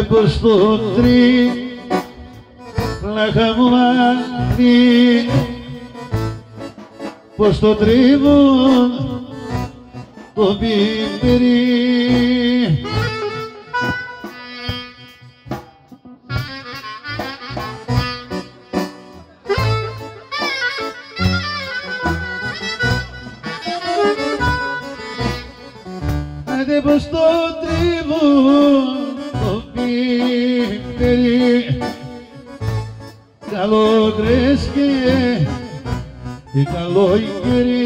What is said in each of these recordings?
πως το τριλαχαμάρι, πως το τρίβουν το πιπερί. Άντε πως το τρίβουν το πιπερί, καλό κρέσκε και καλό γερί.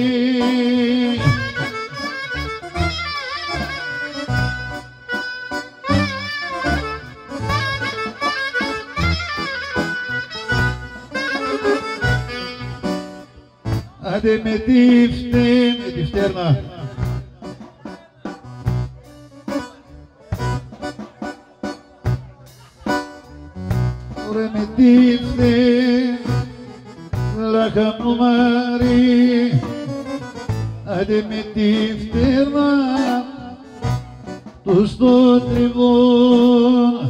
Άντε με τη φτέρνα, ωραία με τη λαχαμάρι, άντε με τη φτέρνα τους το τριβούν.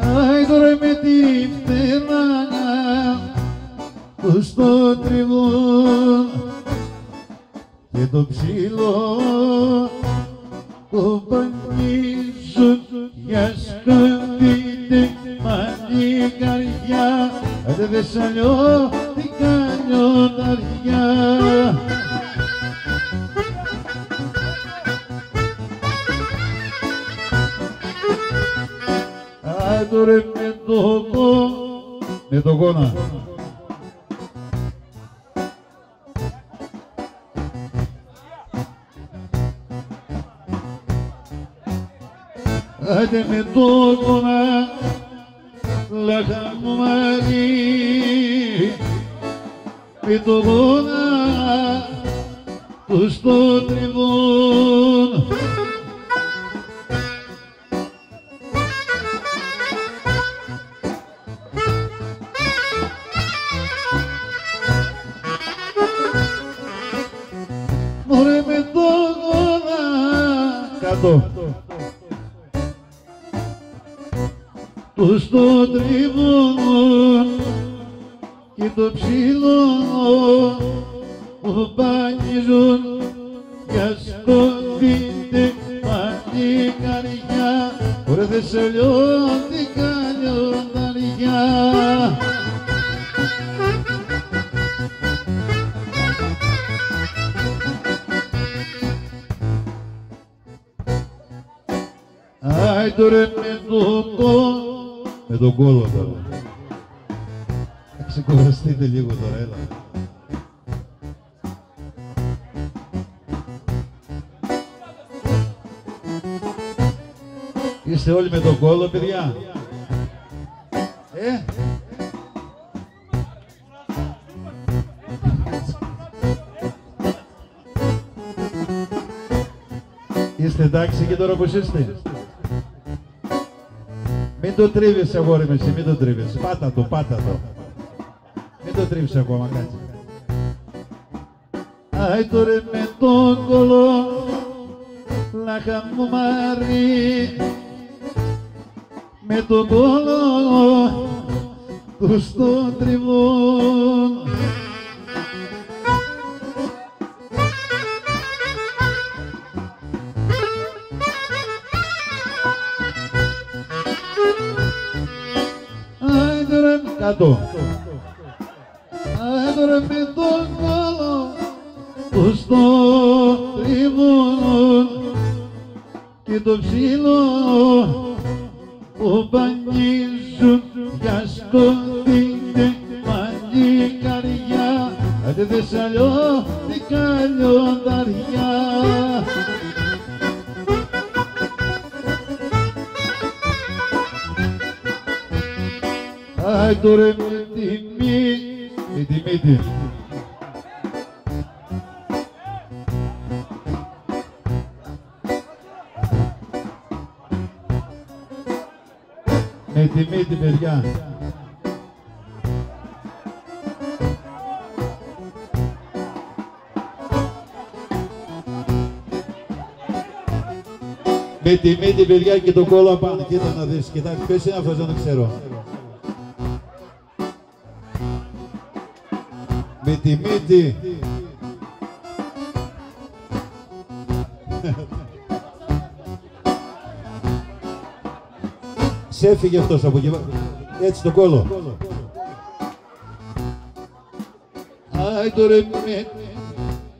Άι με τη φτέρνα τους το τριβούν και το ξύλο το πανίζουν για σκοτεινή μαλλή καρδιά. Άντε δε σαλιώ την καλιονταριά. Άντωρε με το κόνα. Άντε με το κόνα λαχαμάρι, με το κόνα τους το τριβούν. Μωρέ με το κόνα κάτω τους το τριβούν και το ξύλο που πανίζουν για σκοτεινή μαλλή καρδιά. Ωραία δε σε λιώτη καλιονταριά. Άι τώρα με τον κόλο τώρα. Θα ξεκουραστείτε λίγο τώρα, έλα. Είστε όλοι με τον κόλο, παιδιά. Είστε εντάξει και τώρα πως είστε. Μην το τρίβεις αγόρι με εσύ, μην το τρίβεις. Πάτα το, πάτα το. Μην το τρίβεις ακόμα, κάτσε. Άι τώρα με τον κολό λαχαμάρι, με τον κολό τους το τριβούν. Κάτω. Άντωρε με τον κόλο τους το τριβούν και το ξύλο που πανίζουν για σκοτεινή μαλλή καρδιά. Άντε δε σαλιώ την καλιονταριά. Άι τώρα με τη μύτη. τη μύτη, παιδιά. Με τη μύτη, παιδιά, και το κόλλο απάνω. Κοίτα να δεις, κοιτάξτε, ποιος είναι αυτός, δεν το ξέρω. Με τη μύτη. Ξέφυγε αυτός από εκεί. Έτσι το κόλλο. Άι το ρε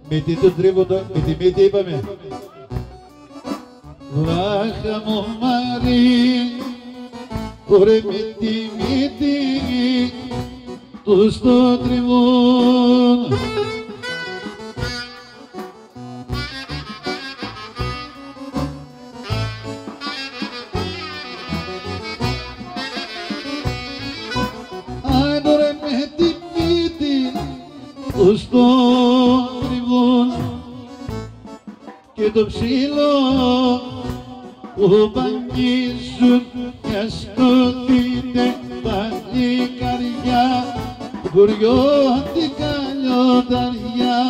μύτη, το τρίβο, με τη μύτη είπαμε. Λάχα μου Μαρή, ωραία με τη μύτη, τους το τριβούν. Άι τώρα με τη μύτη, τους το τριβούν και το ξύλο που παγγίζουν και ασκωθείτε παλικαριά, κουριώτικα λιονταριά.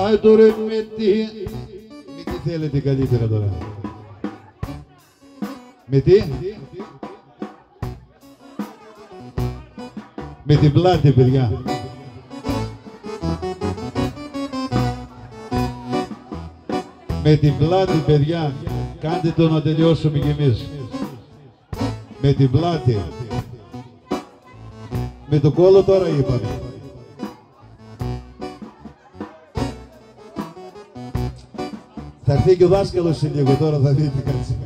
Άι τώρα με τι θέλετε καλύτερα τώρα. Με τι? Με την πλάτη, παιδιά. Με την πλάτη, παιδιά, κάντε το να τελειώσουμε κι εμείς. Με την πλάτη. Με το κόλλο τώρα είπαμε. Θα έρθει και ο δάσκαλος σε λίγο, τώρα θα δείτε κάτι.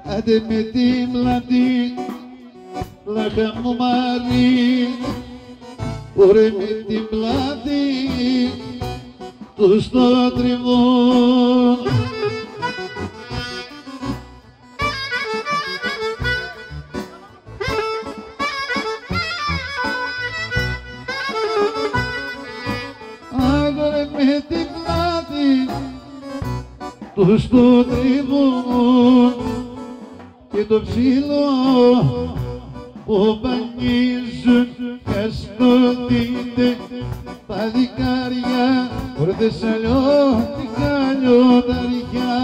Άντε με την πλάτη, λάχα μου Μαρή, ωραία με την πλάτη, τους το τριβούν. Άγορε με την πλάτη, τους το τριβούν και το ξύλο που παγγίζουν και ασκωθείτε παλικάρια, ωραία θεσσαλιώτικα λιονταριά.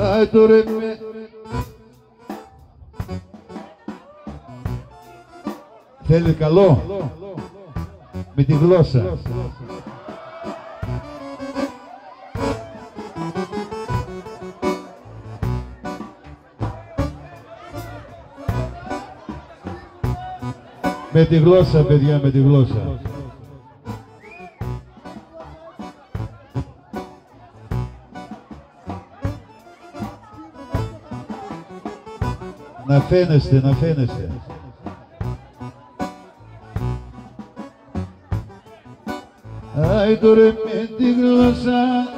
Άι τώρα με... Θέλει καλό με τη γλώσσα. Με τη γλώσσα, παιδιά, με τη γλώσσα. Να φαίνεστε, να φαίνεστε. Άι τώρα με τη γλώσσα,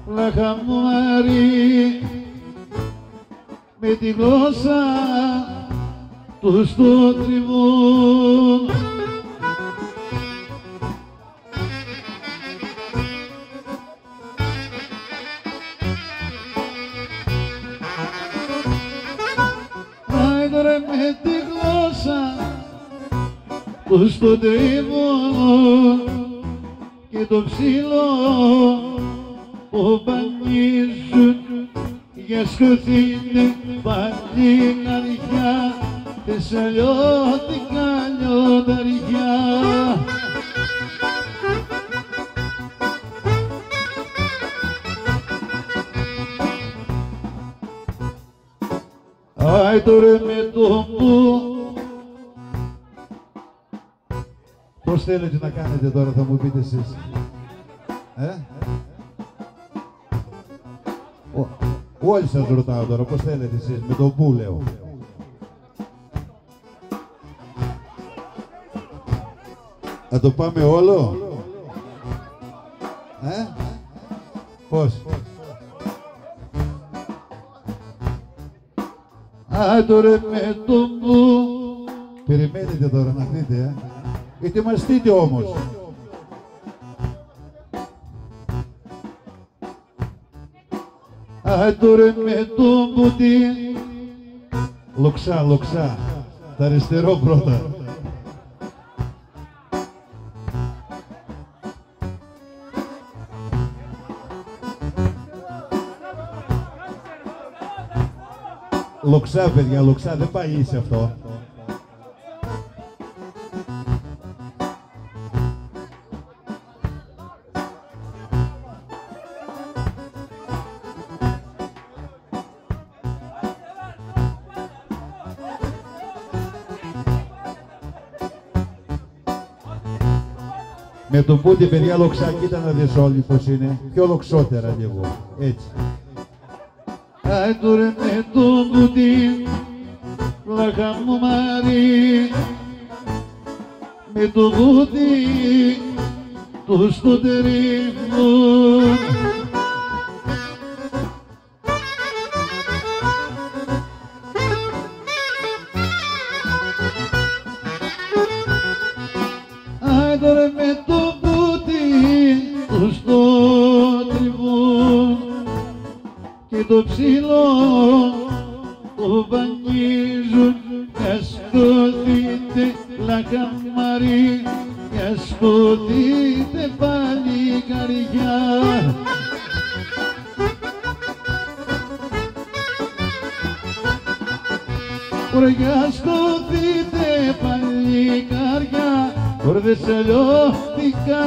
λάχα μου Μαρή, με τη γλώσσα τους το τριβούν. Άι τώρα με τη γλώσσα τους το τριβούν και το ξύλο που παγγίζουν για σκοθήνε παλικαριά, θεσσαλιώτικα λιονταριά. Άι τώρα με το που. Πώς θέλετε να κάνετε τώρα, θα μου πείτε εσείς. Όλοι σας ρωτάω τώρα, πώς θέλετε εσείς, με το που λέω. Θα το πάμε όλο. Πώς. Άντορε με τον που. Περιμένετε τώρα να δείτε, ετοιμαστείτε όμως. Άντορε με τον πουτί. Λοξά, λοξά. Τα αριστερό πρώτα. Λοξά, παιδιά, λοξά, δεν πάει σε αυτό. Με τον πούτι, παιδιά, λοξά, κοίτα να δεις όλοι πως είναι. Πιο λοξότερα λίγο, έτσι. Άντορε με τον πούτι, πλάκα μου μάρι, με τον πούτι, του στο τερίμου. Άντορε με τον πούτι, του στο τριβούν. Και το ψηλό το βαγγίζουν, μια σκοτείτε λαχαμαρί, μια σκοτείτε παλικαριά. Μια σκοτείτε παλικαριά, ορδες αλλιώτικα